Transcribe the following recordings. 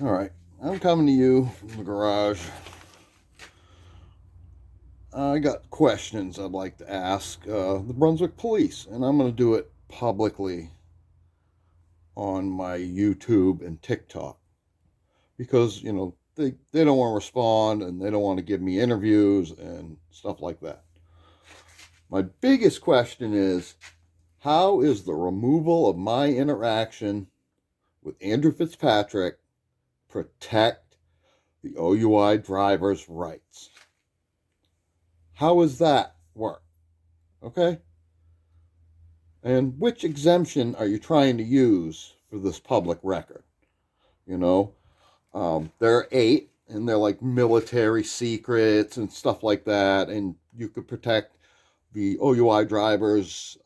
All right, I'm coming to you from the garage. I got questions I'd like to ask the Brunswick Police, and I'm going to do it publicly on my YouTube and TikTok because, they don't want to respond and they don't want to give me interviews and stuff like that. My biggest question is how is the removal of my interaction with Andrew Fitzpatrick protect the OUI driver's rights? How does that work? Okay? And which exemption are you trying to use for this public record? You know, there are 8, and they're like military secrets and stuff like that, and you could protect the OUI driver's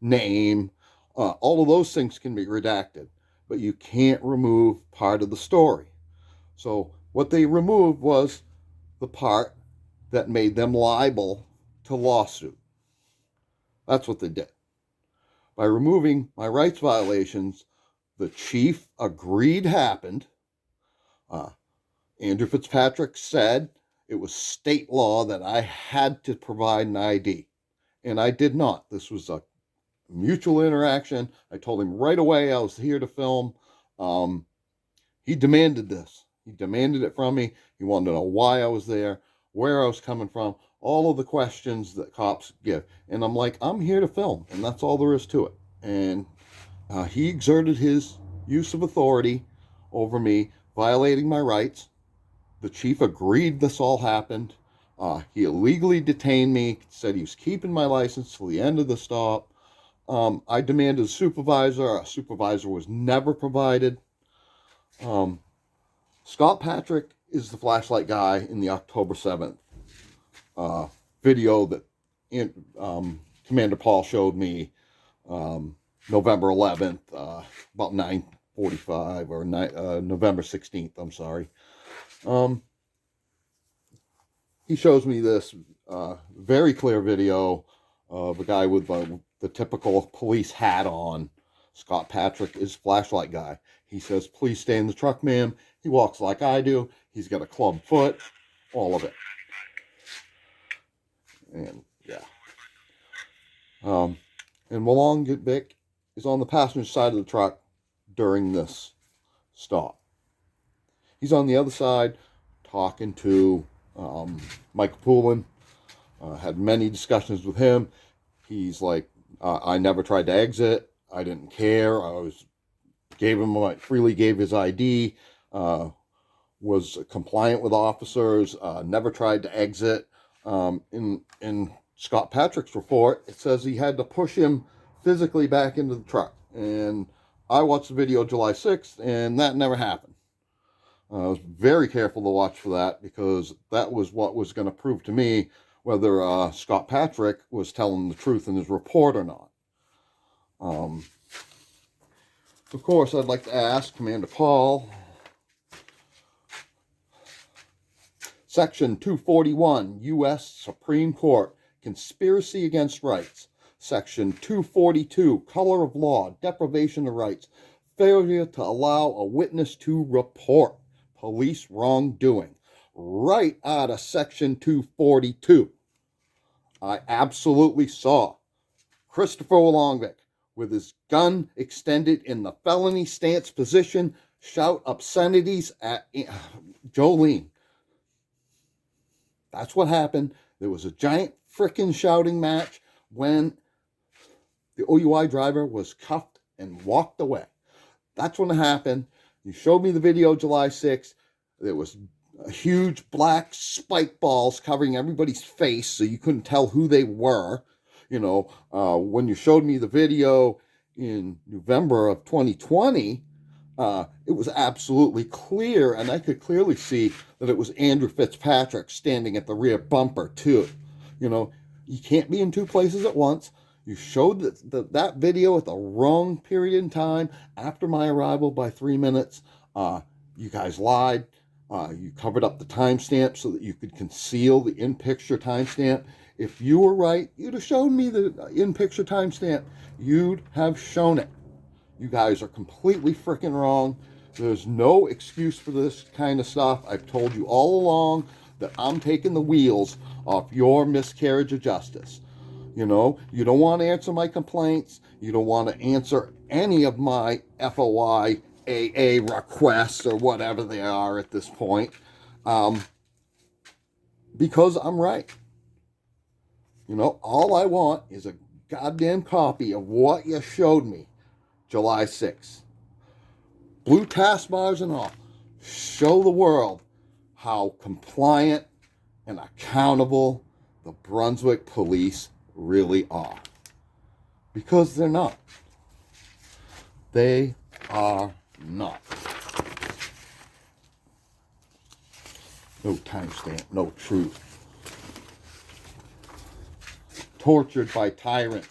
name. All of those things can be redacted, but you can't remove part of the story. So what they removed was the part that made them liable to lawsuit. That's what they did. By removing my rights violations, the chief agreed happened. Uh, Andrew Fitzpatrick said it was state law that I had to provide an ID, and I did not. This was a mutual interaction. I told him right away I was here to film. He demanded this. He demanded it from me. He wanted to know why I was there, where I was coming from, all of the questions that cops give. And I'm like, I'm here to film, and that's all there is to it. And he exerted his use of authority over me, violating my rights. The chief agreed this all happened. He illegally detained me, said he was keeping my license till the end of the stop. I demanded a supervisor. A supervisor was never provided. Scott Patrick is the flashlight guy in the October 7th video that Commander Paul showed me November 11th, about 9:45 or November 16th. I'm sorry. He shows me this very clear video of a guy with the typical police hat on. Scott Patrick is flashlight guy. He says, "Please stay in the truck, ma'am." He walks like I do. He's got a club foot, all of it. And yeah. And Malong Vic is on the passenger side of the truck during this stop. He's on the other side talking to Michael Poulin. Had many discussions with him. He's like, I never tried to exit. I didn't care. Freely gave his ID. Was compliant with officers. Never tried to exit. In Scott Patrick's report, it says he had to push him physically back into the truck. And I watched the video July 6th, and that never happened. I was very careful to watch for that because that was what was going to prove to me whether Scott Patrick was telling the truth in his report or not. Of course, I'd like to ask Commander Paul, Section 241, U.S. Supreme Court, Conspiracy Against Rights. Section 242, Color of Law, Deprivation of Rights, Failure to Allow a Witness to Report Police Wrongdoing. Right out of Section 242. I absolutely saw Christopher Wolongvik with his gun extended in the felony stance position shout obscenities at Jolene. That's what happened. There was a giant frickin' shouting match when the OUI driver was cuffed and walked away. That's when it happened. You showed me the video July 6th. There was huge black spike balls covering everybody's face so you couldn't tell who they were. When you showed me the video in November of 2020, it was absolutely clear, and I could clearly see that it was Andrew Fitzpatrick standing at the rear bumper too. You can't be in two places at once. You showed that video at the wrong period in time after my arrival by 3 minutes. You guys lied. You covered up the timestamp so that you could conceal the in-picture timestamp. If you were right, you'd have shown me the in-picture timestamp. You'd have shown it. You guys are completely freaking wrong. There's no excuse for this kind of stuff. I've told you all along that I'm taking the wheels off your miscarriage of justice. You know, you don't want to answer my complaints. You don't want to answer any of my FOI AA requests or whatever they are at this point, because I'm right. You know, all I want is a goddamn copy of what you showed me July 6th. Blue task bars and all. Show the world how compliant and accountable the Brunswick police really are. Because they're not. They are not. No timestamp, no truth. Tortured by tyrants